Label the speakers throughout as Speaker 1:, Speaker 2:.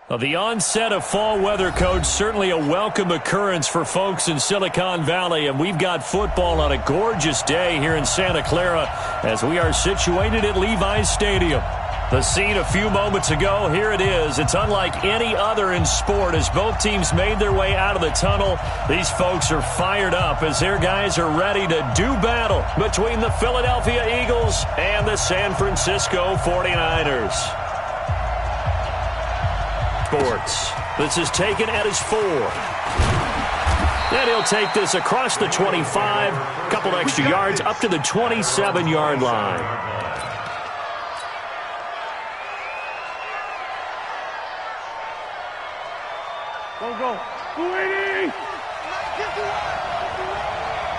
Speaker 1: Well, the onset of fall weather, Coach, certainly a welcome occurrence for folks in Silicon Valley, and we've got football on a gorgeous day here in Santa Clara as we are situated at Levi's Stadium. The scene a few moments ago, here it is. It's unlike any other in sport as both teams made their way out of the tunnel. These folks are fired up as their guys are ready to do battle between the Philadelphia Eagles and the San Francisco 49ers. Sports. This is taken at his 4. And he'll take this across the 25, a couple extra yards up to the 27-yard line.
Speaker 2: Go. 280.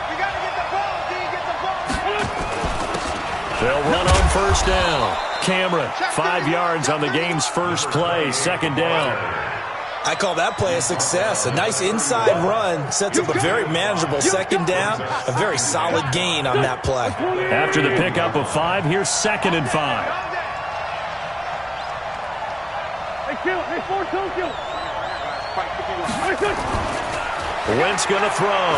Speaker 2: We got to get the ball, D. Get the ball.
Speaker 1: They'll run on first down. Cameron, 5 yards on the game's first play, second down.
Speaker 3: I call that play a success. A nice inside run sets up a very manageable second down. A very solid gain on that play.
Speaker 1: After the pickup of 5, here's 2nd and 5. Wentz going to throw.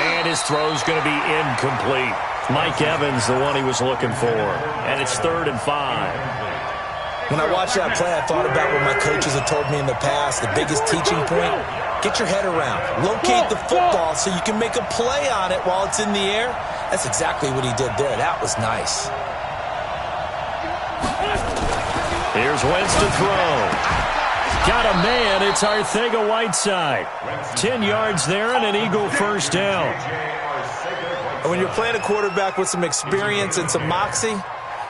Speaker 1: And his throw's going to be incomplete. Mike Evans, the one he was looking for. And it's 3rd and 5.
Speaker 3: When I watched that play, I thought about what my coaches have told me in the past. The biggest teaching point, get your head around. Locate the football so you can make a play on it while it's in the air. That's exactly what he did there. That was nice.
Speaker 1: Here's Wentz to throw. Got a man. It's Arcega-Whiteside. 10 yards there and an Eagle first down.
Speaker 3: And when you're playing a quarterback with some experience and some moxie,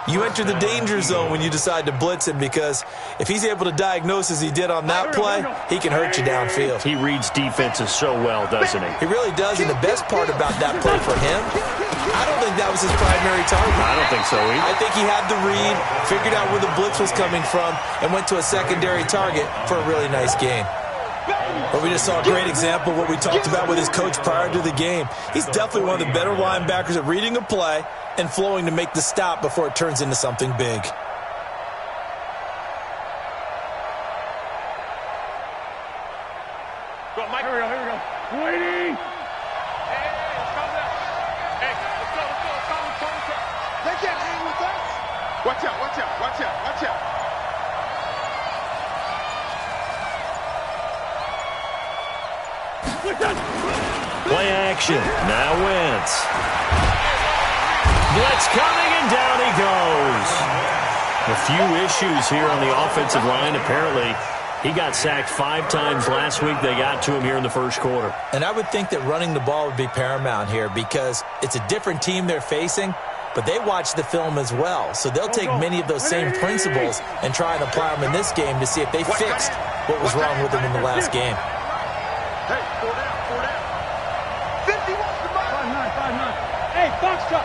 Speaker 3: you enter the danger zone when you decide to blitz him, because if he's able to diagnose as he did on that play, he can hurt you downfield.
Speaker 1: He reads defenses so well, doesn't he?
Speaker 3: He really does, and the best part about that play for him, I don't think that was his primary target.
Speaker 1: I don't think so either.
Speaker 3: I think he had the read, figured out where the blitz was coming from, and went to a secondary target for a really nice gain. But we just saw a great example of what we talked about with his coach prior to the game. He's definitely one of the better linebackers at reading a play and flowing to make the stop before it turns into something big.
Speaker 2: Go, Mike. Here we go. Waiting. Hey, calm down. Hey, let's go. They can't hang with us. Watch out.
Speaker 1: Play action. Now Wentz. Blitz coming, and down he goes. A few issues here on the offensive line. Apparently, he got sacked 5 times last week. They got to him here in the first quarter.
Speaker 3: And I would think that running the ball would be paramount here, because it's a different team they're facing, but they watch the film as well. So they'll take many of those same principles and try and apply them in this game to see if they fixed what was wrong with them in the last game.
Speaker 2: Hey, 4 down. 51 to Mike. 5-9. Hey, box truck.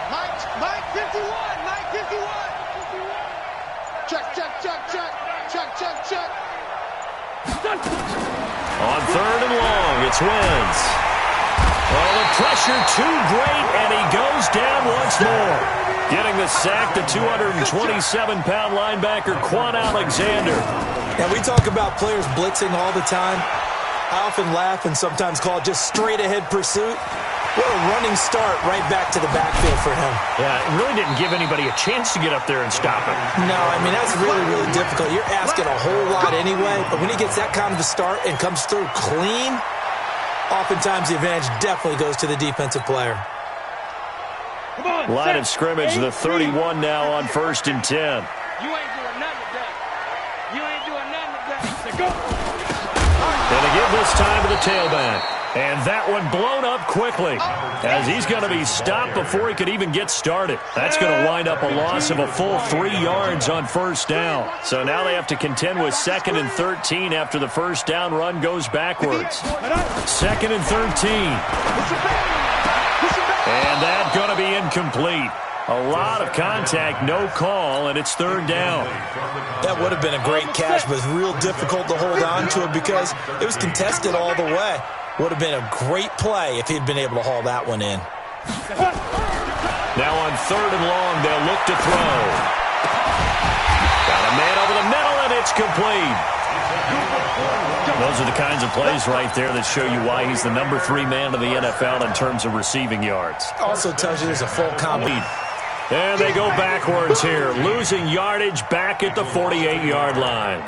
Speaker 2: Mike 51. Check.
Speaker 1: On 3rd and long, it's Wentz. Oh, the pressure too great, and he goes down once more. Getting the sack, the 227-pound linebacker, Quan Alexander.
Speaker 3: Now, we talk about players blitzing all the time. I often laugh and sometimes call it just straight-ahead pursuit. What a running start right back to the backfield for him.
Speaker 1: Yeah, it really didn't give anybody a chance to get up there and stop him.
Speaker 3: No, I mean, that's really, really difficult. You're asking a whole lot anyway, but when he gets that kind of a start and comes through clean, oftentimes the advantage definitely goes to the defensive player.
Speaker 1: Line of scrimmage, the 31 now on 1st and 10.
Speaker 2: You ain't doing nothing today. So go.
Speaker 1: And a give this time to the tailback. And that one blown up quickly as he's going to be stopped before he could even get started. That's going to wind up a loss of a full 3 yards on first down. So now they have to contend with 2nd and 13 after the first down run goes backwards. 2nd and 13. And that's going to be incomplete. A lot of contact, no call, and it's 3rd down.
Speaker 3: That would have been a great catch, but it's real difficult to hold on to it because it was contested all the way. Would have been a great play if he'd been able to haul that one in.
Speaker 1: Now on 3rd and long, they'll look to throw. Got a man over the middle, and it's complete. Those are the kinds of plays right there that show you why he's the number 3 man in the NFL in terms of receiving yards.
Speaker 3: Also tells you there's a full combo.
Speaker 1: And they go backwards here, losing yardage back at the 48-yard line.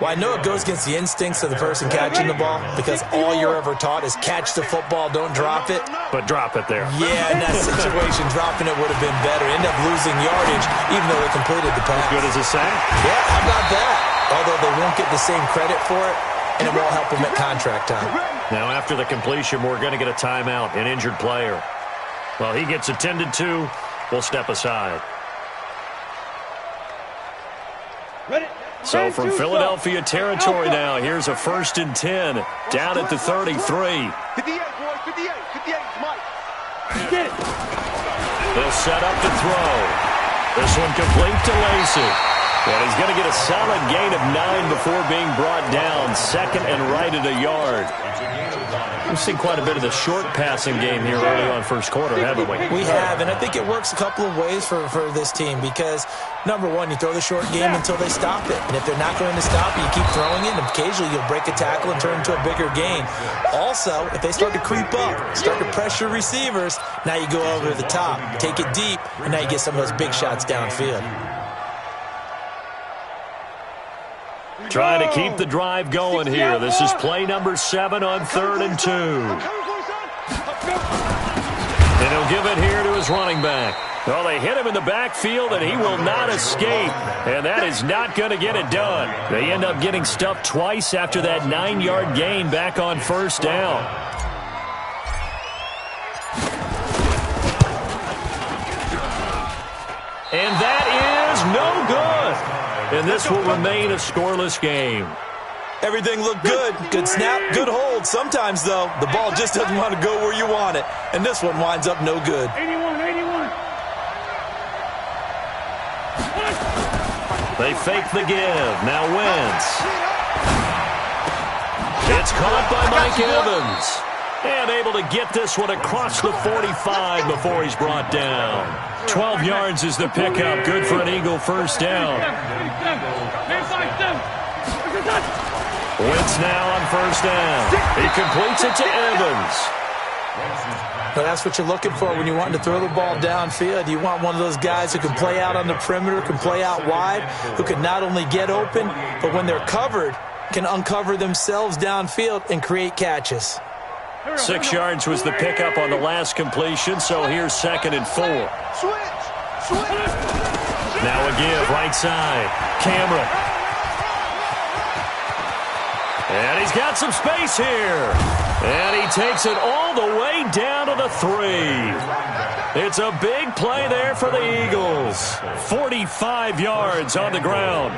Speaker 3: Well, I know it goes against the instincts of the person catching the ball because all you're ever taught is catch the football, don't drop it.
Speaker 1: But drop it there.
Speaker 3: Yeah, in that situation, dropping it would have been better. End up losing yardage even though they completed the pass.
Speaker 1: As good as a sack?
Speaker 3: Yeah, how about that? Although they won't get the same credit for it, and it won't help them at contract time.
Speaker 1: Now, after the completion, we're going to get a timeout, an injured player. Well, he gets attended to. We'll step aside. So from Philadelphia territory now, here's a 1st and 10 down at the 33.
Speaker 2: 58, boys, 58, 58, Mike. Get it.
Speaker 1: They'll set up to throw. This one complete to Lacey. And he's going to get a solid gain of 9 before being brought down. 2nd and right at a yard. We've seen quite a bit of the short passing game here early on first quarter, haven't we?
Speaker 3: We have, and I think it works a couple of ways for this team because, number one, you throw the short game until they stop it. And if they're not going to stop it, you keep throwing it, and occasionally you'll break a tackle and turn into a bigger gain. Also, if they start to creep up, start to pressure receivers, now you go over the top, take it deep, and now you get some of those big shots downfield.
Speaker 1: Trying to keep the drive going here. This is play number 7 on 3rd and 2. And he'll give it here to his running back. Well, they hit him in the backfield, and he will not escape. And that is not going to get it done. They end up getting stuffed twice after that 9-yard gain back on 1st down. And that is no good. And this will remain a scoreless game.
Speaker 3: Everything looked good. Good snap, good hold. Sometimes, though, the ball just doesn't want to go where you want it. And this one winds up no good.
Speaker 2: 81, 81.
Speaker 1: They fake the give. Now Wentz. It's caught by Mike Evans. And able to get this one across the 45 before he's brought down. 12 yards is the pickup. Good for an Eagle 1st down. Wentz now on 1st down. He completes it to Evans.
Speaker 3: But that's what you're looking for when you're wanting to throw the ball downfield. You want one of those guys who can play out on the perimeter, can play out wide, who can not only get open, but when they're covered, can uncover themselves downfield and create catches.
Speaker 1: 6 yards was the pickup on the last completion, so here's 2nd and 4. Now a give, right side. Cameron. And he's got some space here. And he takes it all the way down to the 3. It's a big play there for the Eagles. 45 yards on the ground.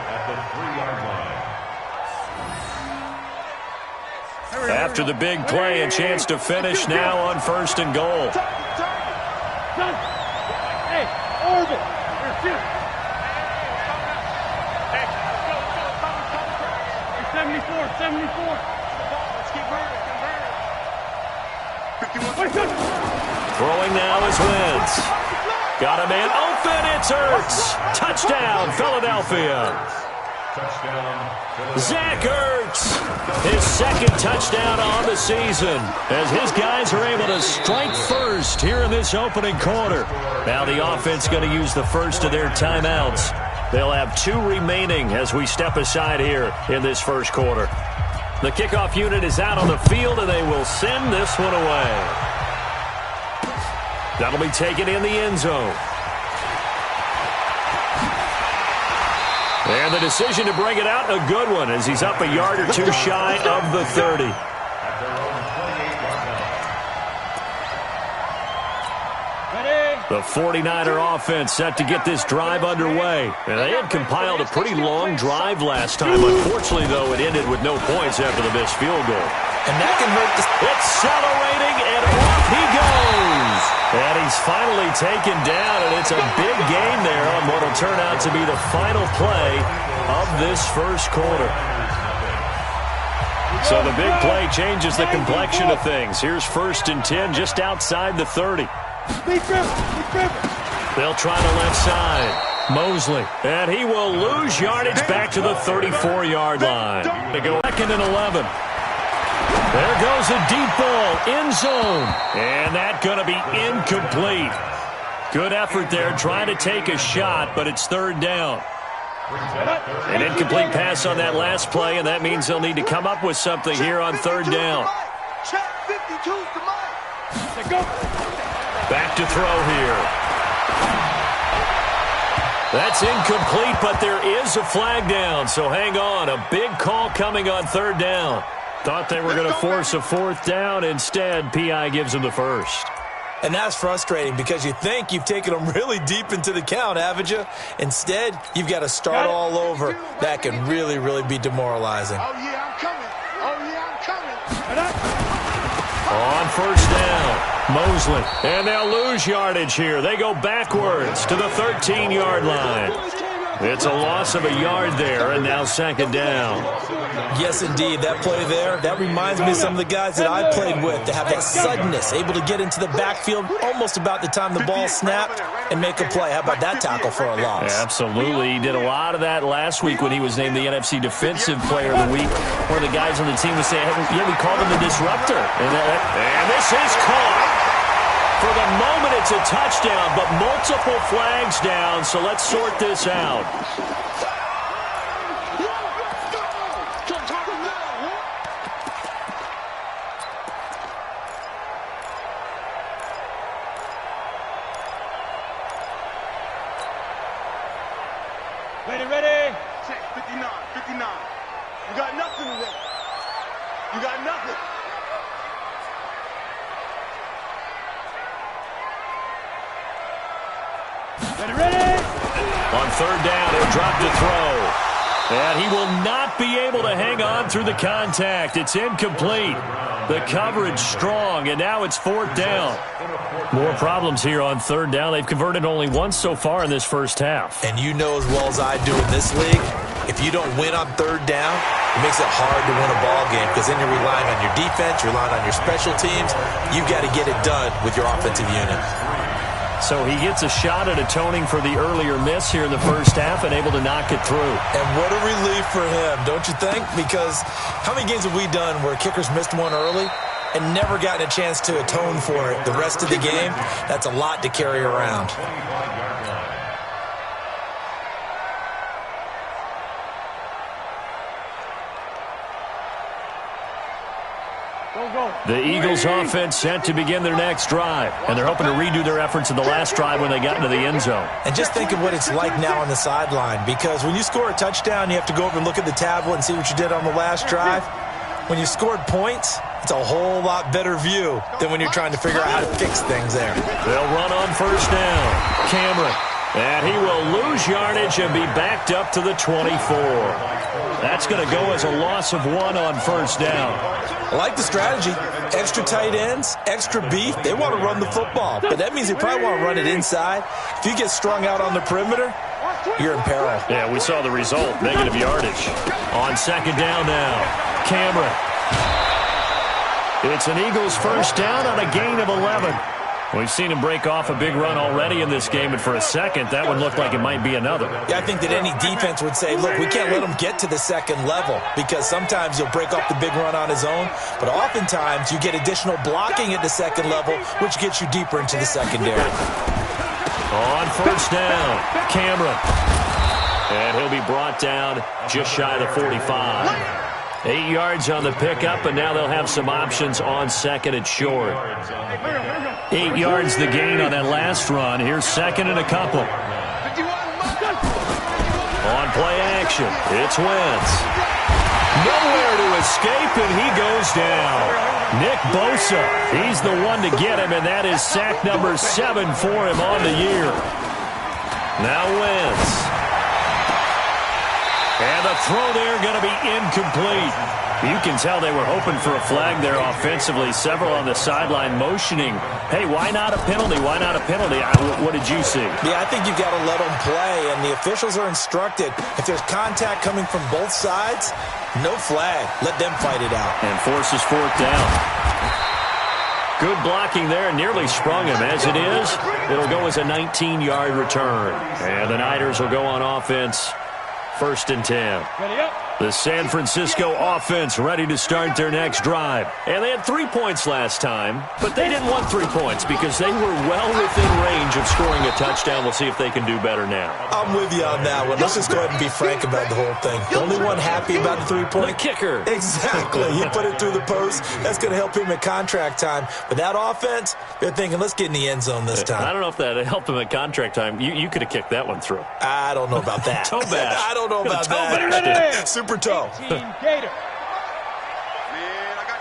Speaker 1: After the big play, a chance to finish now on 1st and goal.
Speaker 2: Hey, Orbit. 74, 74. Let's keep moving.
Speaker 1: Throwing now is Wentz. Got a man open. It's Ertz. Touchdown, Philadelphia. Zach Ertz, his 2nd touchdown on the season as his guys are able to strike first here in this opening quarter. Now the offense going to use the first of their timeouts. They'll have 2 remaining as we step aside here in this first quarter. The kickoff unit is out on the field, and they will send this one away. That'll be taken in the end zone. And the decision to bring it out, a good one, as he's up a yard or 2 shy of the 30. The 49er offense set to get this drive underway. And they had compiled a pretty long drive last time. Unfortunately, though, it ended with no points after the missed field goal.
Speaker 3: And that can hurt.
Speaker 1: Accelerating, and off he goes. And he's finally taken down, and it's a big game there on what will turn out to be the final play of this first quarter. So the big play changes the complexion of things. Here's 1st and 10 just outside the 30. They'll try the left side. Mosley, and he will lose yardage back to the 34-yard line. They go 2nd and 11. There goes a deep ball, end zone, and that's going to be incomplete. Good effort there, trying to take a shot, but it's 3rd down. An incomplete pass on that last play, and that means they'll need to come up with something here on 3rd down. Back to throw here. That's incomplete, but there is a flag down, so hang on. A big call coming on 3rd down. Thought they were going to force a 4th down. Instead, P.I. gives them the 1st.
Speaker 3: And that's frustrating because you think you've taken them really deep into the count, haven't you? Instead, you've got to start all over. That can really, really be demoralizing.
Speaker 2: Oh, yeah, I'm coming. Oh, yeah, I'm coming.
Speaker 1: On 1st down, Mosley. And they'll lose yardage here. They go backwards to the 13-yard line. It's a loss of a yard there, and now 2nd down.
Speaker 3: Yes, indeed. That play there, that reminds me of some of the guys that I played with that have that suddenness, able to get into the backfield almost about the time the ball snapped and make a play. How about that tackle for a loss?
Speaker 1: Yeah, absolutely. He did a lot of that last week when he was named the NFC Defensive Player of the Week. One of the guys on the team was saying, yeah, we called him the disruptor. And this is caught. For the moment, it's a touchdown, but multiple flags down, so let's sort this out.
Speaker 2: Ready. Check, 59. You got nothing today. You got nothing. Ready.
Speaker 1: On 3rd down, he'll drop to throw. And he will not be able to hang on through the contact. It's incomplete. The coverage strong, and now it's 4th down. More problems here on 3rd down. They've converted only once so far in this first half.
Speaker 3: And you know as well as I do in this league, if you don't win on 3rd down, it makes it hard to win a ball game because then you're relying on your defense, you're relying on your special teams. You've got to get it done with your offensive unit.
Speaker 1: So he gets a shot at atoning for the earlier miss here in the first half and able to knock it through.
Speaker 3: And what a relief for him, don't you think? Because how many games have we done where kickers missed one early and never gotten a chance to atone for it the rest of the game? That's a lot to carry around.
Speaker 1: The Eagles offense set to begin their next drive, and they're hoping to redo their efforts in the last drive when they got into the end zone.
Speaker 3: And just think of what it's like now on the sideline, because when you score a touchdown, you have to go over and look at the tablet and see what you did on the last drive. When you scored points, it's a whole lot better view than when you're trying to figure out how to fix things there.
Speaker 1: They'll run on 1st down. Cameron. And he will lose yardage and be backed up to the 24. That's going to go as a loss of 1 on 1st down.
Speaker 3: I like the strategy. Extra tight ends, extra beef. They want to run the football, but that means they probably want to run it inside. If you get strung out on the perimeter, you're in peril.
Speaker 1: Yeah, we saw the result, negative yardage. On 2nd down now, Cameron. It's an Eagles 1st down on a gain of 11. We've seen him break off a big run already in this game, and for a second, that would look like it might be another.
Speaker 3: Yeah, I think that any defense would say, look, we can't let him get to the 2nd level, because sometimes he'll break off the big run on his own, but oftentimes you get additional blocking at the 2nd level, which gets you deeper into the secondary.
Speaker 1: On 1st down, Cameron. And he'll be brought down just shy of the 45. 8 yards on the pickup, and now they'll have some options on 2nd and short. 8 yards the gain on that last run. Here's 2nd and a couple. On play action, it's Wentz. Nowhere to escape, and he goes down. Nick Bosa, he's the one to get him, and that is sack number 7 for him on the year. Now Wentz. And the throw there going to be incomplete. You can tell they were hoping for a flag there offensively. Several on the sideline motioning. Hey, why not a penalty? Why not a penalty? What did you see?
Speaker 3: Yeah, I think you've got to let them play, and the officials are instructed. If there's contact coming from both sides, no flag. Let them fight it out.
Speaker 1: And forces 4th down. Good blocking there. Nearly sprung him. As it is, it'll go as a 19-yard return. And the Niners will go on offense. 1st and 10. The San Francisco offense ready to start their next drive. And they had 3 points last time, but they didn't want 3 points because they were well within range of scoring a touchdown. We'll see if they can do better now.
Speaker 3: I'm with you on that one. Let's just go ahead and be frank about the whole thing. The only one happy about the 3-point.
Speaker 1: The kicker.
Speaker 3: Exactly. He put it through the post. That's going to help him at contract time. But that offense, they're thinking, let's get in the end zone this time.
Speaker 1: I don't know if that helped him at contract time. You could have kicked that one through.
Speaker 3: I don't know about that.
Speaker 1: Toe bash.
Speaker 3: I don't know about that. Super toe.
Speaker 2: 18 Gator. Man, I got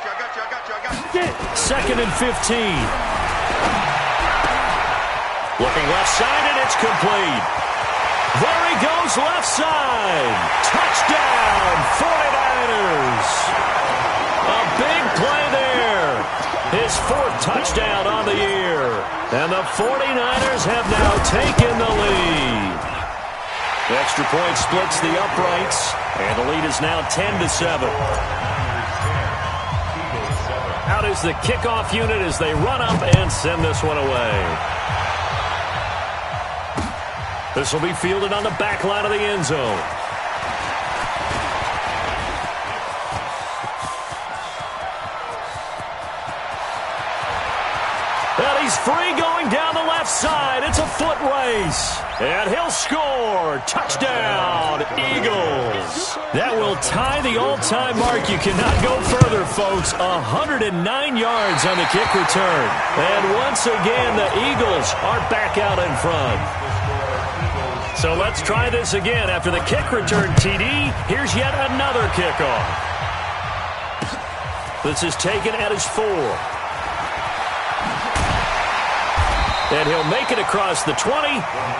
Speaker 2: you.
Speaker 1: 2nd and 15. Looking left side, and it's complete. There he goes, left side. Touchdown, 49ers. A big play there. His 4th touchdown on the year. And the 49ers have now taken the lead. The extra point splits the uprights, and the lead is now 10-7. Out is the kickoff unit as they run up and send this one away. This will be fielded on the back line of the end zone. And he's free going down the left side. It's a foot race. And he'll score. Touchdown, Eagles. That will tie the all-time mark. You cannot go further, folks. 109 yards on the kick return. And once again, the Eagles are back out in front. So let's try this again. After the kick return, TD, here's yet another kickoff. This is taken at his 4. And he'll make it across the 20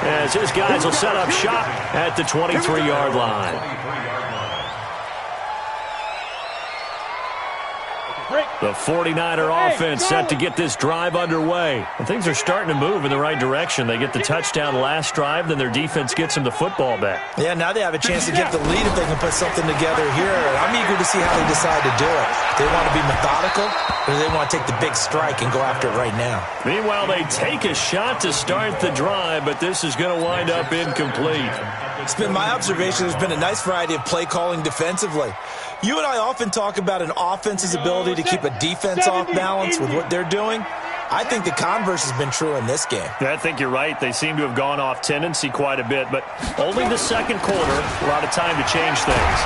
Speaker 1: as his guys will set up shop at the 23-yard line. The 49er offense set to get this drive underway. And things are starting to move in the right direction. They get the touchdown last drive, then their defense gets them the football back.
Speaker 3: Yeah, now they have a chance to get the lead if they can put something together here. I'm eager to see how they decide to do it. Do they want to be methodical, or do they want to take the big strike and go after it right now?
Speaker 1: Meanwhile, they take a shot to start the drive, but this is going to wind up incomplete.
Speaker 3: It's been my observation there's been a nice variety of play calling defensively. You and I often talk about an offense's ability to keep a defense off balance with what they're doing. I think the converse has been true in this game.
Speaker 1: I think you're right. They seem to have gone off tendency quite a bit, but only the second quarter. A lot of time to change things.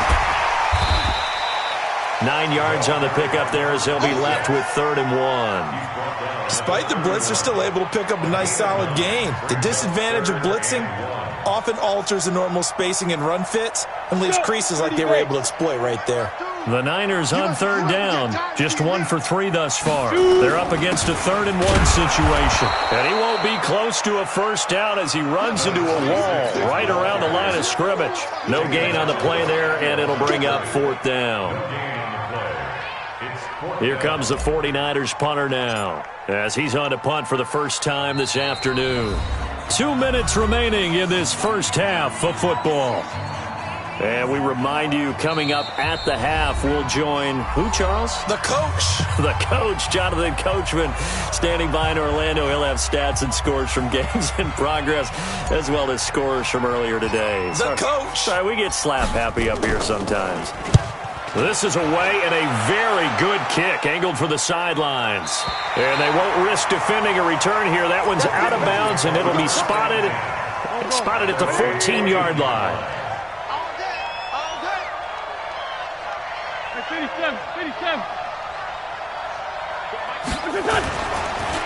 Speaker 1: 9 yards on the pickup there as they'll be left with 3rd and 1.
Speaker 3: Despite the blitz, they're still able to pick up a nice solid gain. The disadvantage of blitzing often alters the normal spacing and run fits and leaves creases like they were able to exploit right there.
Speaker 1: The Niners on 3rd down. Just 1 for 3 thus far. They're up against a 3rd and 1 situation. And he won't be close to a first down as he runs into a wall right around the line of scrimmage. No gain on the play there, and it'll bring up 4th down. Here comes the 49ers punter now as he's on to punt for the first time this afternoon. 2 minutes remaining in this first half of football. And we remind you, coming up at the half, we'll join who, Charles?
Speaker 3: The coach.
Speaker 1: The coach, Jonathan Coachman, standing by in Orlando. He'll have stats and scores from games in progress, as well as scores from earlier today.
Speaker 3: The coach.
Speaker 1: Sorry, we get slap happy up here sometimes. This is away and a very good kick, angled for the sidelines. And they won't risk defending a return here. That one's out of bounds, and it'll be spotted at the 14-yard line.
Speaker 2: 57.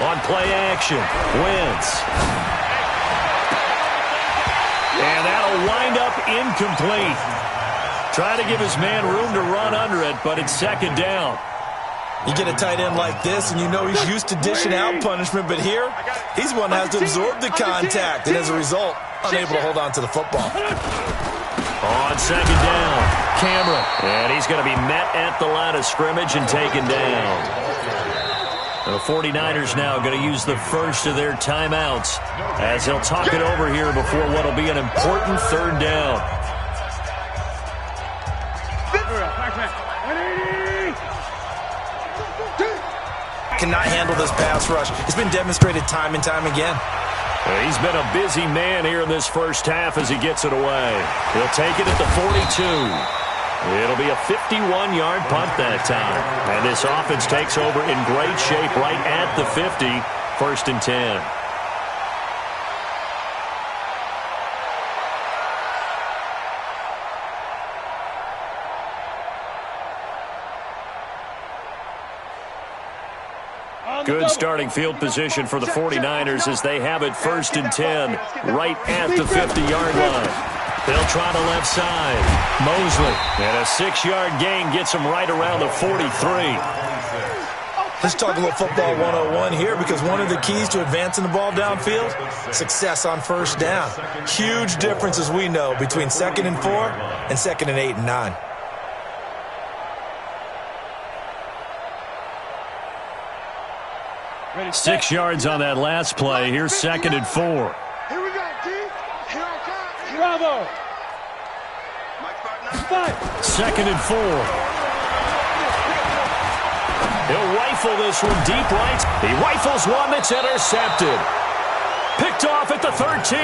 Speaker 1: On play action, Wentz. And that'll wind up incomplete. Try to give his man room to run under it, but it's 2nd down.
Speaker 3: You get a tight end like this, and you know he's used to dishing out punishment, but here, he's one that has to absorb the contact, and as a result, unable to hold on to the football.
Speaker 1: On 2nd down, Cameron. And he's going to be met at the line of scrimmage and taken down. The 49ers now going to use the first of their timeouts as they'll talk it over here before what will be an important 3rd down.
Speaker 3: cannot handle this pass rush. It's been demonstrated time and time again.
Speaker 1: He's been a busy man here in this first half as he gets it away. He'll take it at the 42. It'll be a 51-yard punt that time. And this offense takes over in great shape right at the 50. 1st and 10. Good starting field position for the 49ers as they have it 1st and 10 right at the 50-yard line. They'll try the left side. Mosley, and a 6-yard gain gets him right around the 43.
Speaker 3: Let's talk a little football 101 here, because one of the keys to advancing the ball downfield, success on 1st down. Huge difference, as we know, between 2nd and 4 and 2nd and 8 and 9.
Speaker 1: Ready, 6 yards on that last play. Here's 2nd and 4.
Speaker 2: Here we go, D. Here I come. Bravo.
Speaker 1: 2nd and 4. He'll rifle this one deep right. He rifles one that's intercepted. Picked off at the 13.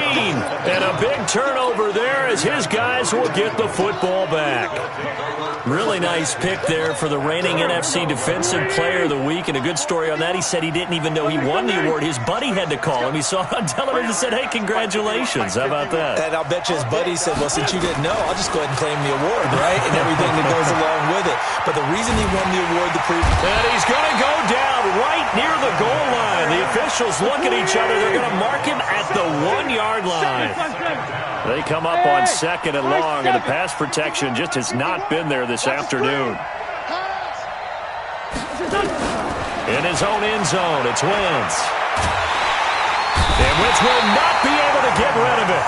Speaker 1: And a big turnover there as his guys will get the football back. Really nice pick there for the reigning NFC Defensive Player of the Week. And a good story on that. He said he didn't even know he won the award. His buddy had to call him. He saw it on television and said, hey, congratulations. How about that?
Speaker 3: And I'll bet you his buddy said, well, since you didn't know, I'll just go ahead and claim the award, right? And everything that goes along with it. But the reason he won the award,
Speaker 1: and he's going to go down right near the goal line. The officials look at each other. They're going to mark him at the 1-yard line. They come up on 2nd and long, and the pass protection just has not been there this afternoon. In his own end zone, it's Wentz. And Wentz will not be able to get rid of it.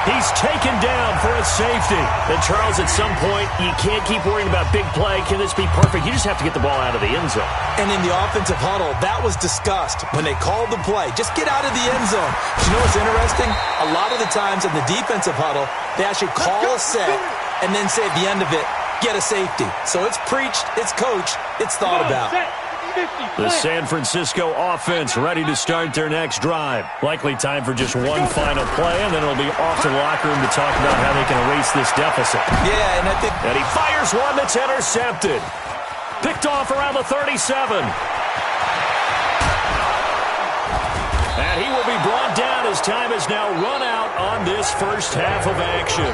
Speaker 1: He's taken down for a safety. And Charles, at some point, you can't keep worrying about big play. Can this be perfect? You just have to get the ball out of the end zone.
Speaker 3: And in the offensive huddle, that was discussed when they called the play. Just get out of the end zone. But you know what's interesting? A lot of the times in the defensive huddle, they actually call a set and then say at the end of it, get a safety. So it's preached, it's coached, it's thought about.
Speaker 1: The San Francisco offense ready to start their next drive. Likely time for just one final play, and then it'll be off to the locker room to talk about how they can erase this deficit.
Speaker 3: Yeah, and I think...
Speaker 1: And he fires one that's intercepted. Picked off around the 37. And he will be brought down as time has now run out on this first half of action.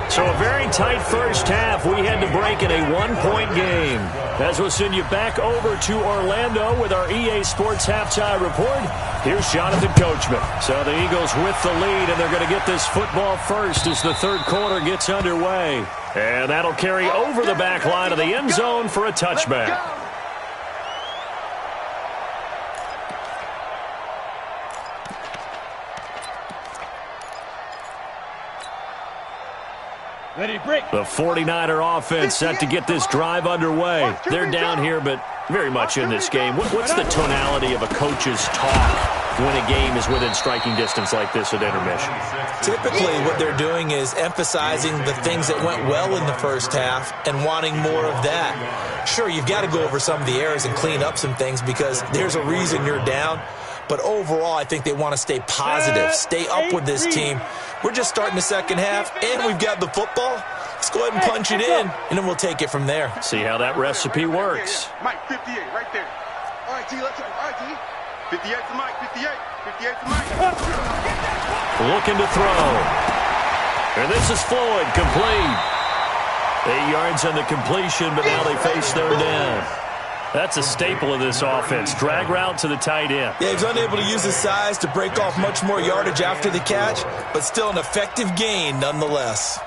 Speaker 1: So a very tight first half. We had to break in a 1-point game. As we'll send you back over to Orlando with our EA Sports Halftime Report, here's Jonathan Coachman. So the Eagles with the lead, and they're going to get this football first as the third quarter gets underway. And that'll carry over the back line of the end zone for a touchback. The 49er offense set to get this drive underway. They're down here, but very much in this game. What's the tonality of a coach's talk when a game is within striking distance like this at intermission?
Speaker 3: Typically, what they're doing is emphasizing the things that went well in the first half and wanting more of that. Sure, you've got to go over some of the errors and clean up some things because there's a reason you're down. But overall, I think they want to stay positive, stay up with this team. We're just starting the second half, and we've got the football. Let's go ahead and punch it in, and then we'll take it from there.
Speaker 1: See how that recipe works.
Speaker 2: Mike, 58, right there. All right, T, let's go. All right, T. 58 to Mike, 58. 58 to Mike.
Speaker 1: Looking to throw. And this is Floyd, complete. 8 yards on the completion, but now they face third down. That's a staple of this offense. Drag route to the tight end.
Speaker 3: Yeah, he's unable to use his size to break off much more yardage after the catch, but still an effective gain nonetheless.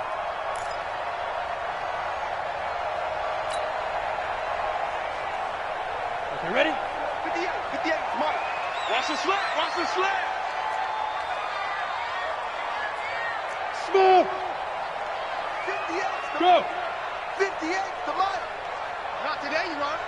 Speaker 2: Okay, ready? 58, 58, Mike. Watch the slant, watch the slant. Smooth. 58 to go. 58 to Mike. Not today, you run.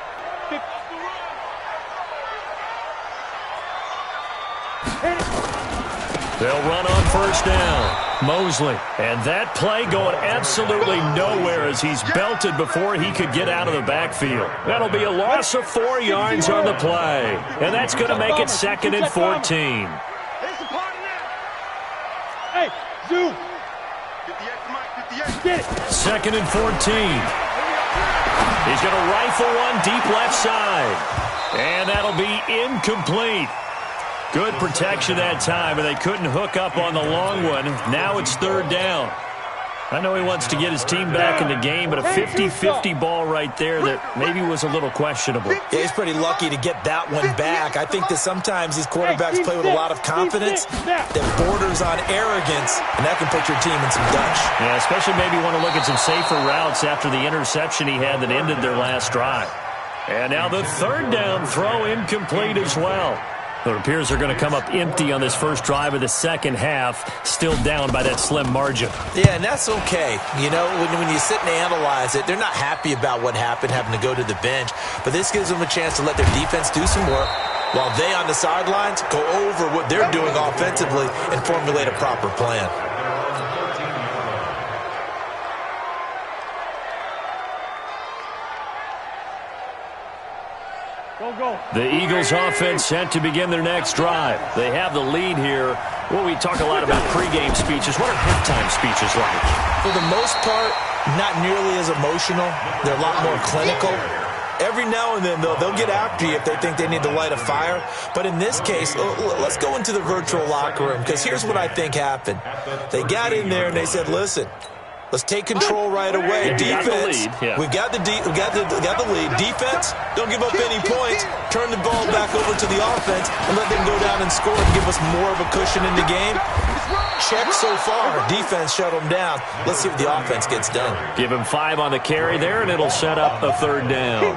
Speaker 1: They'll run on first down. Mosley. And that play going absolutely nowhere as he's belted before he could get out of the backfield. That'll be a loss of 4 yards on the play. And that's going to make it 2nd and 14.
Speaker 2: Hey, Zoo.
Speaker 1: 2nd and 14. He's going to rifle one deep left side. And that'll be incomplete. Good protection that time, and they couldn't hook up on the long one. Now it's 3rd down. I know he wants to get his team back in the game, but a 50-50 ball right there that maybe was a little questionable.
Speaker 3: Yeah, he's pretty lucky to get that one back. I think that sometimes these quarterbacks play with a lot of confidence that borders on arrogance, and that can put your team in some Dutch.
Speaker 1: Yeah, especially maybe want to look at some safer routes after the interception he had that ended their last drive. And now the 3rd down throw incomplete as well. It appears they're going to come up empty on this first drive of the second half, still down by that slim margin.
Speaker 3: Yeah, and that's okay. You know, when you sit and analyze it, they're not happy about what happened, having to go to the bench. But this gives them a chance to let their defense do some work while they on the sidelines go over what they're doing offensively and formulate a proper plan.
Speaker 1: The Eagles offense set to begin their next drive. They have the lead here. Well, we talk a lot about pregame speeches. What are halftime speeches like?
Speaker 3: For the most part, not nearly as emotional. They're a lot more clinical. Every now and then, they'll get after you if they think they need to light a fire. But in this case, let's go into the virtual locker room, because here's what I think happened. They got in there and they said, listen, let's take control right away. Defense, we got the lead. Defense, don't give up any points. Turn the ball back over to the offense and let them go down and score and give us more of a cushion in the game. Check so far. Defense shut them down. Let's see what the offense gets done.
Speaker 1: Give him 5 on the carry there, and it'll set up a 3rd down.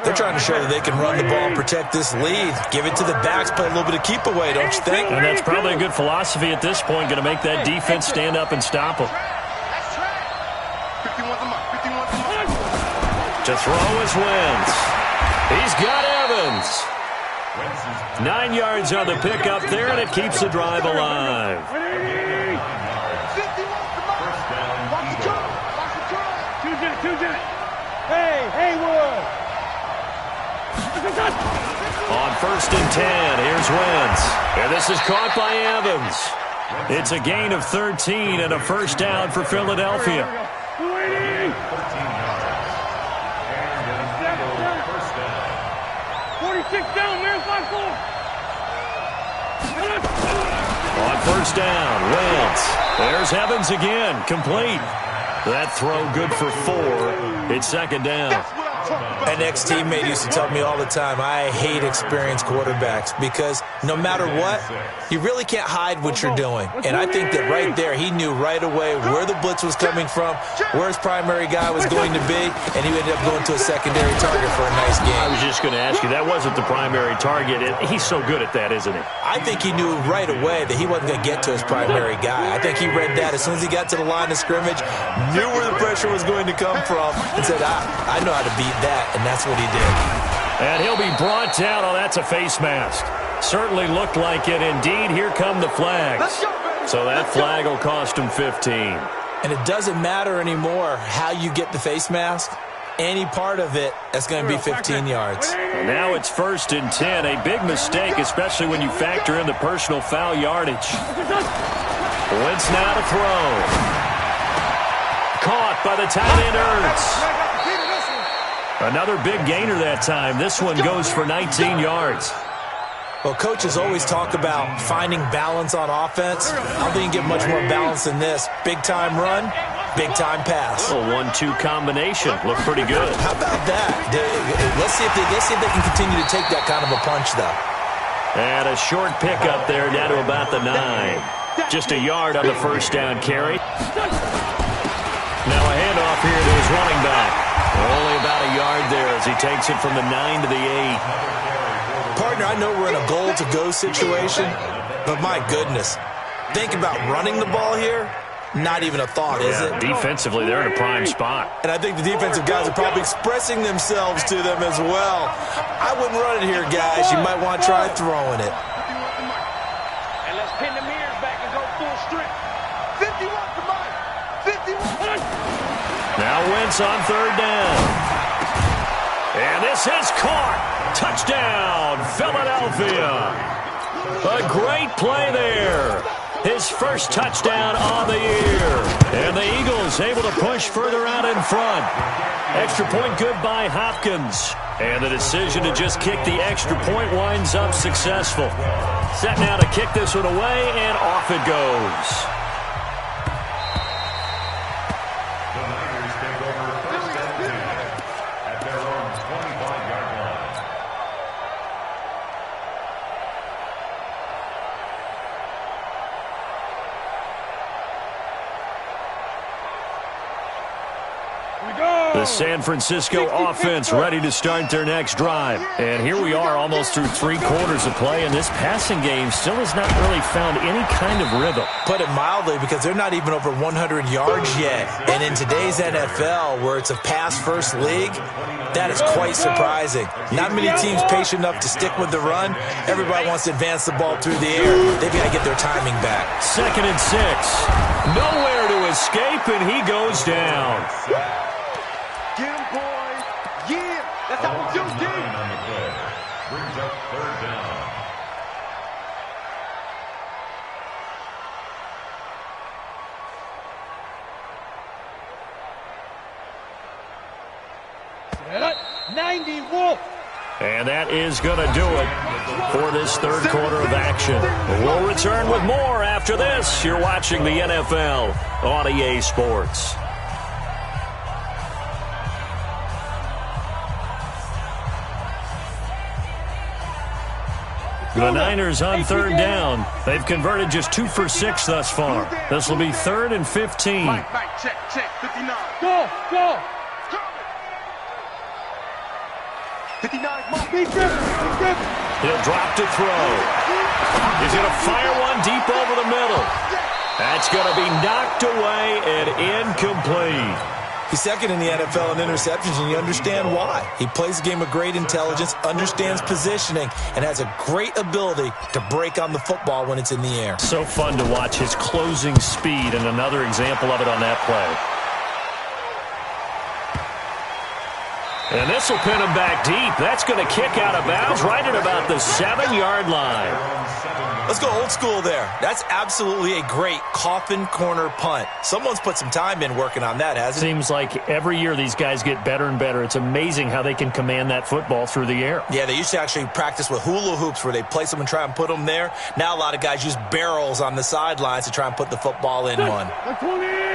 Speaker 3: They're trying to show that they can run the ball and protect this lead. Give it to the backs, play a little bit of keep away, don't you think?
Speaker 1: And that's probably a good philosophy at this point, going to make that defense stand up and stop them. To throw is Wentz. He's got Evans. 9 yards on the pickup there, and it keeps the drive alive. On 1st and 10, here's Wentz. And this is caught by Evans. It's a gain of 13 and a 1st down for Philadelphia.
Speaker 2: 46 down, man, 5-4.
Speaker 1: On 1st down, Wentz. There's Evans again, complete. That throw good for 4. It's 2nd down.
Speaker 3: An ex-teammate used to tell me all the time, I hate experienced quarterbacks because no matter what, you really can't hide what you're doing. And I think that right there, he knew right away where the blitz was coming from, where his primary guy was going to be, and he ended up going to a secondary target for a nice game.
Speaker 1: I was just going to ask you, that wasn't the primary target. He's so good at that, isn't he?
Speaker 3: I think he knew right away that he wasn't going to get to his primary guy. I think he read that as soon as he got to the line of scrimmage, knew where the pressure was going to come from, and said, I know how to beat that, and that's what he did.
Speaker 1: And he'll be brought down. Oh, that's a face mask. Certainly looked like it. Indeed, here come the flags. So that flag will cost him 15.
Speaker 3: And it doesn't matter anymore how you get the face mask. Any part of it, that's going to be 15 yards.
Speaker 1: And now it's 1st and 10. A big mistake, especially when you factor in the personal foul yardage. Wentz now to throw. Caught by the tight end Ertz. Another big gainer that time. This one goes for 19 yards.
Speaker 3: Well, coaches always talk about finding balance on offense. I don't think you can get much more balance than this. Big-time run, big-time pass.
Speaker 1: A 1-2 combination. Looked pretty good.
Speaker 3: How about that? Let's see if they can continue to take that kind of a punch, though.
Speaker 1: And a short pickup there down to about the 9. Just a yard on the 1st down carry. Now a handoff here to his running back. Only about a yard there as he takes it from the 9 to the 8.
Speaker 3: Partner, I know we're in a goal-to-go situation, but my goodness, think about running the ball here. Not even a thought, is it?
Speaker 1: Defensively, they're in a prime spot.
Speaker 3: And I think the defensive guys are probably expressing themselves to them as well. I wouldn't run it here, guys. You might want to try throwing it.
Speaker 2: And let's pin the mirrors back and go full strength.
Speaker 1: Now Wentz on third down. And this is caught. Touchdown, Philadelphia. A great play there. His first touchdown on the year. And the Eagles able to push further out in front. Extra point good by Hopkins. And the decision to just kick the extra point winds up successful. Set now to kick this one away, and off it goes. The San Francisco offense ready to start their next drive. And here we are almost through 3 quarters of play, and this passing game still has not really found any kind of rhythm.
Speaker 3: Put it mildly, because they're not even over 100 yards yet. And in today's NFL, where it's a pass-first league, that is quite surprising. Not many teams patient enough to stick with the run. Everybody wants to advance the ball through the air. They've got to get their timing back.
Speaker 1: 2nd and 6. Nowhere to escape, and he goes down.
Speaker 2: Get him, boys. Yeah, that's how we do, D.
Speaker 4: On the play. Brings up third down.
Speaker 2: Set up. 90 Wolf.
Speaker 1: And that is going to do it for this third quarter of action. We'll return with more after this. You're watching the NFL on EA Sports. The Niners on third down. They've converted just 2 for 6 thus far. This will be 3rd and 15.
Speaker 2: Mike, check, 59. Go. 59, Mike. Be driven.
Speaker 1: He'll drop to throw. He's going to fire one deep over the middle. That's going to be knocked away and incomplete.
Speaker 3: He's second in the NFL in interceptions, and you understand why. He plays a game of great intelligence, understands positioning, and has a great ability to break on the football when it's in the air.
Speaker 1: So fun to watch his closing speed, and another example of it on that play. And this will pin him back deep. That's going to kick out of bounds right at about the 7-yard line.
Speaker 3: Let's go old school there. That's absolutely a great coffin corner punt. Someone's put some time in working on that, hasn't it?
Speaker 1: Seems like every year these guys get better and better. It's amazing how they can command that football through the air.
Speaker 3: Yeah, they used to actually practice with hula hoops where they place them and try and put them there. Now a lot of guys use barrels on the sidelines to try and put the football in one.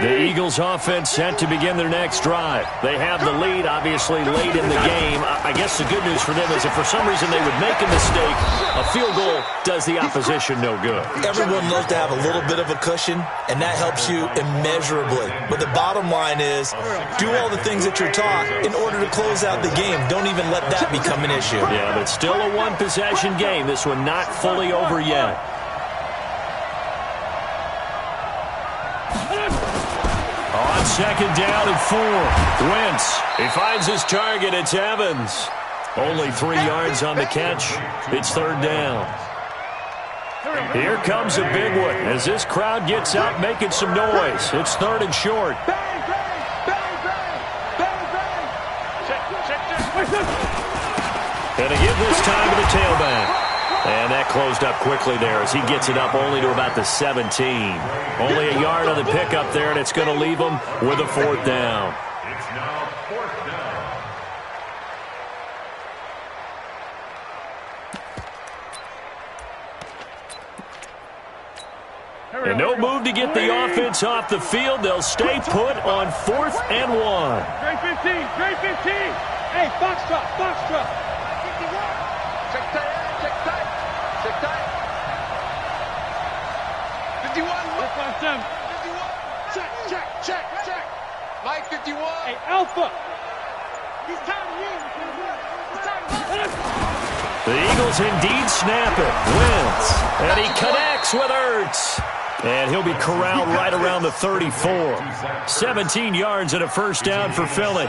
Speaker 1: The Eagles offense set to begin their next drive. They have the lead, obviously, late in the game. I guess the good news for them is if for some reason they would make a mistake, a field goal does the opposition no good.
Speaker 3: Everyone loves to have a little bit of a cushion, and that helps you immeasurably. But the bottom line is, do all the things that you're taught in order to close out the game. Don't even let that become an issue.
Speaker 1: Yeah, but still a one-possession game. This one not fully over yet. On 2nd down and 4. Wentz, he finds his target. It's Evans. Only 3 yards on the catch. It's 3rd down. Here comes a big one as this crowd gets out making some noise. It's 3rd and short. And to give this time to the tailback. And that closed up quickly there as he gets it up only to about the 17. Only a yard on the pickup there, and it's going to leave him with a 4th down.
Speaker 4: It's now 4th down.
Speaker 1: And no move to get the offense off the field. They'll stay put on 4th and 1.
Speaker 2: Great 15. Hey, box drop. 51. Check tight. 51. 51. Check. Mike 51. Hey, Alpha. He's tired of you.
Speaker 1: The Eagles indeed snap it. Wentz. And he connects with Ertz. And he'll be corralled right around the 34. 17 yards and a 1st down for Philly.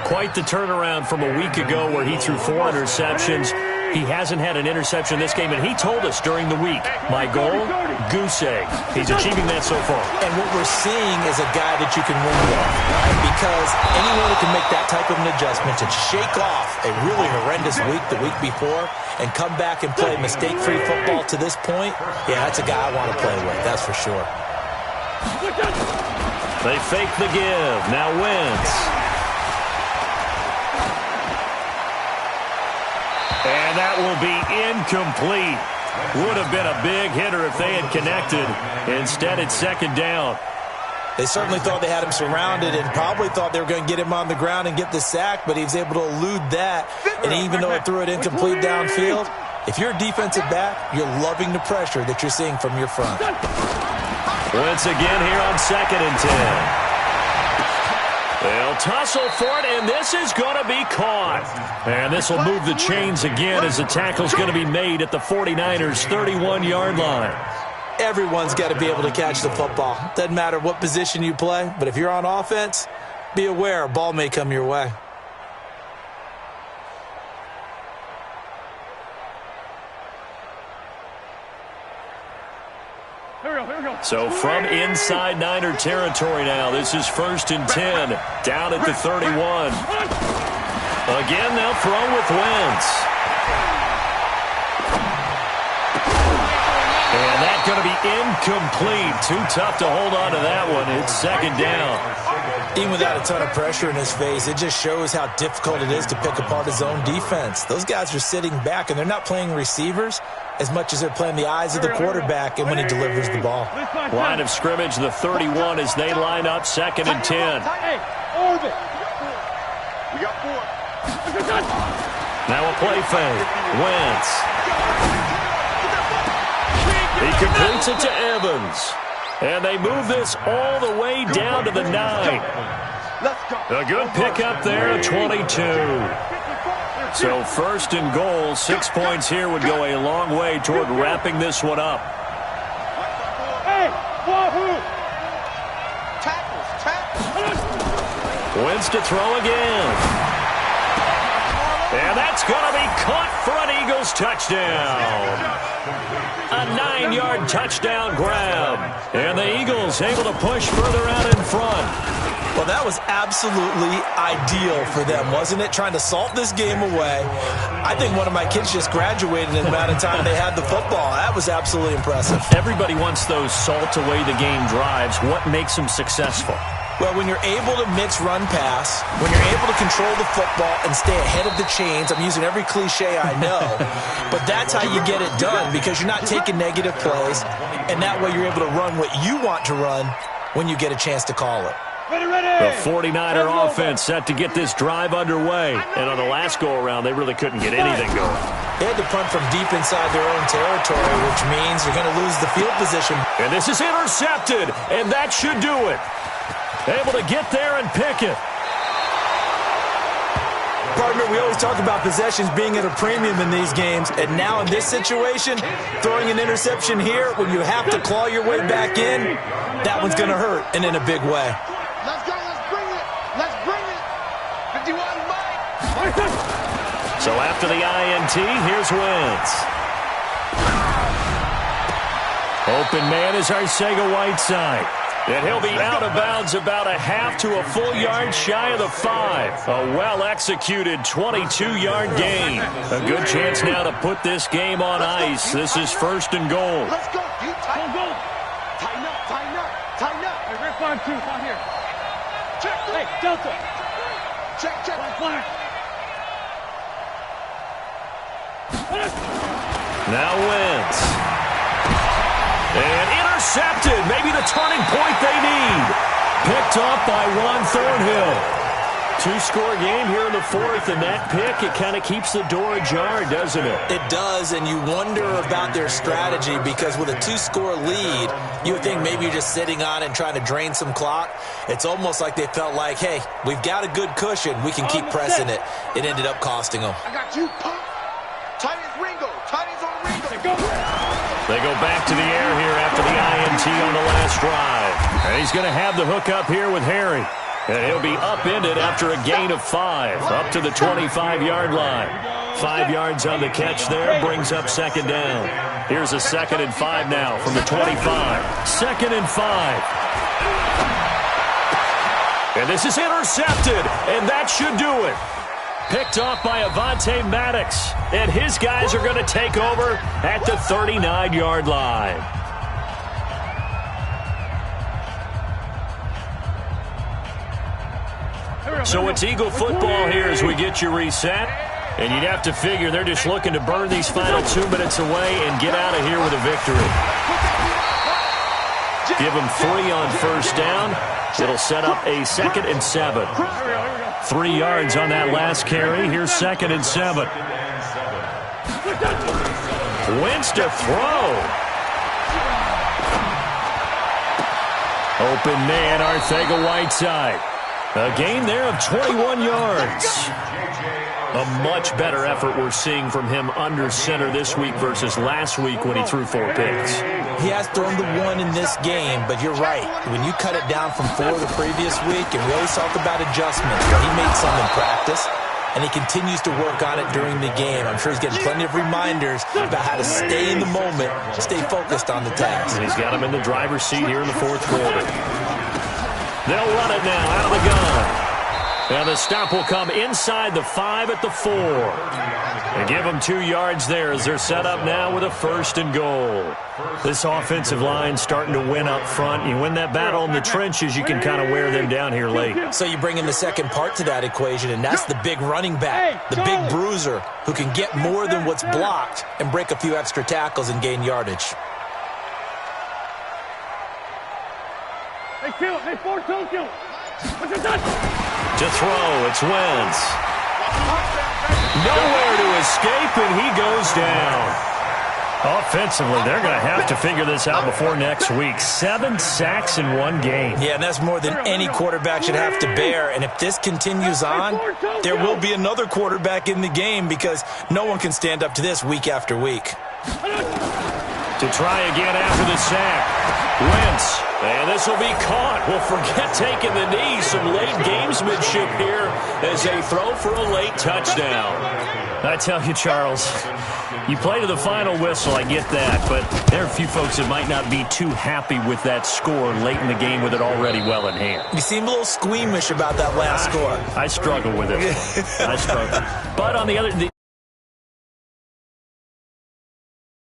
Speaker 1: Quite the turnaround from a week ago where he threw 4 interceptions. He hasn't had an interception this game, and he told us during the week, my goal, goose egg. He's achieving that so far.
Speaker 3: And what we're seeing is a guy that you can win with, right? Because anyone who can make that type of an adjustment to shake off a really horrendous week the week before and come back and play mistake-free football to this point, yeah, that's a guy I want to play with, that's for sure.
Speaker 1: They fake the give. Now Wentz. And that will be incomplete. Would have been a big hitter if they had connected. Instead, it's second down.
Speaker 3: They certainly thought they had him surrounded and probably thought they were going to get him on the ground and get the sack, but he was able to elude that. And even though it threw it incomplete downfield, if you're a defensive back, you're loving the pressure that you're seeing from your front.
Speaker 1: Once again here on 2nd and 10. They'll tussle for it, and this is going to be caught. And this will move the chains again as the tackle's going to be made at the 49ers' 31-yard line.
Speaker 3: Everyone's got to be able to catch the football. Doesn't matter what position you play, but if you're on offense, be aware a ball may come your way.
Speaker 1: So from inside Niner territory now, this is 1st and 10, down at the 31. Again, they'll throw with Wentz. And that's going to be incomplete. Too tough to hold on to that one. It's second down.
Speaker 3: Even without a ton of pressure in his face, it just shows how difficult it is to pick apart his own defense. Those guys are sitting back, and they're not playing receivers as much as they're playing the eyes of the quarterback and when he delivers the ball.
Speaker 1: Line of scrimmage, the 31 as they line up 2nd and 10.
Speaker 2: We got 4.
Speaker 1: Now a play fake. Wentz. He completes it to Evans. And they move this all the way down to the 9. A good pickup there at 22. So 1st and goal, 6 points here would go a long way toward wrapping this one up. Wentz to throw again. And that's going to be caught for an Eagles touchdown. A 9-yard touchdown grab. And the Eagles able to push further out in front.
Speaker 3: Well, that was absolutely ideal for them, wasn't it? Trying to salt this game away. I think one of my kids just graduated in the amount of time they had the football. That was absolutely impressive.
Speaker 1: Everybody wants those salt away the game drives. What makes them successful?
Speaker 3: Well, when you're able to mix run-pass, when you're able to control the football and stay ahead of the chains, I'm using every cliche I know, but that's how you get it done because you're not taking negative plays, and that way you're able to run what you want to run when you get a chance to call it.
Speaker 1: The 49er offense set to get this drive underway, and on the last go-around, they really couldn't get anything going.
Speaker 3: They had to punt from deep inside their own territory, which means they're going to lose the field position.
Speaker 1: And this is intercepted, and that should do it. Able to get there and pick it.
Speaker 3: Partner, we always talk about possessions being at a premium in these games, and now in this situation, throwing an interception here when you have to claw your way back in, that one's going to hurt, and in a big way.
Speaker 2: Let's go, let's bring it. Let's bring it. 51 Mike.
Speaker 1: So after the INT, here's Wentz. Open man is Arcega-Whiteside. And he'll be out of bounds about a half to a full yard shy of the 5. A well-executed 22-yard gain. A good chance now to put this game on ice. This is 1st and goal.
Speaker 2: Let's go. You tighten up. Tighten up, tighten up, tighten up.
Speaker 5: Hey, red flag 2, down here.
Speaker 2: Check.
Speaker 5: Hey, Delta.
Speaker 2: Check.
Speaker 5: Flag.
Speaker 1: Now Wentz. And intercepted. Maybe the turning point they need. Picked off by Juan Thornhill. 2-score game here in the 4th, and that pick, it kind of keeps the door ajar, doesn't it?
Speaker 3: It does, and you wonder about their strategy because with a 2-score lead, you would think maybe you're just sitting on it and trying to drain some clock. It's almost like they felt like, hey, we've got a good cushion. We can keep pressing it. It ended up costing them.
Speaker 2: I got you, pump. Tight as Ringo. Tight as on Ringo.
Speaker 1: They go back to the air here after the INT on the last drive. And he's going to have the hook up here with Harry. And he'll be upended after a gain of 5, up to the 25-yard line. 5 yards on the catch there, brings up second down. Here's a 2nd and 5 now from the 25. 2nd and 5. And this is intercepted, and that should do it. Picked off by Avonte Maddox, and his guys are going to take over at the 39-yard line. So it's Eagle football here as we get you reset. And you'd have to figure they're just looking to burn these final 2 minutes away and get out of here with a victory. Give them 3 on first down. It'll set up a 2nd and 7. 3 yards on that last carry. Here's 2nd and 7. Wentz to throw. Open man, Arcega-Whiteside. A gain there of 21 yards. A much better effort we're seeing from him under center this week versus last week when he threw 4 picks.
Speaker 3: He has thrown the 1 in this game, but you're right. When you cut it down from 4 the previous week, and we always talk about adjustments, but he made some in practice, and he continues to work on it during the game. I'm sure he's getting plenty of reminders about how to stay in the moment, stay focused on the task.
Speaker 1: And he's got him in the driver's seat here in the 4th quarter. They'll run it now out of the gun. And the stop will come inside the 5 at the 4. And give them 2 yards there as they're set up now with a 1st and goal. This offensive line starting to win up front. You win that battle in the trenches, you can kind of wear them down here late.
Speaker 3: So you bring in the second part to that equation, and that's the big running back, the big bruiser, who can get more than what's blocked and break a few extra tackles and gain yardage.
Speaker 5: Hey, kill. Hey, 4-2, kill. What's it done?
Speaker 1: To throw, it's Wentz. Nowhere to escape, and he goes down. Offensively, they're going to have to figure this out before next week. 7 sacks in 1 game.
Speaker 3: Yeah, and that's more than any quarterback should have to bear. And if this continues on, there will be another quarterback in the game because no one can stand up to this week after week.
Speaker 1: To try again after the sack. Wentz. And this will be caught. Well, forget taking the knee. Some late gamesmanship here as they throw for a late touchdown. I tell you, Charles, you play to the final whistle, I get that, but there are a few folks that might not be too happy with that score late in the game with it already well in hand.
Speaker 3: You seem a little squeamish about that last score.
Speaker 1: I struggle with it. I struggle. But on the other,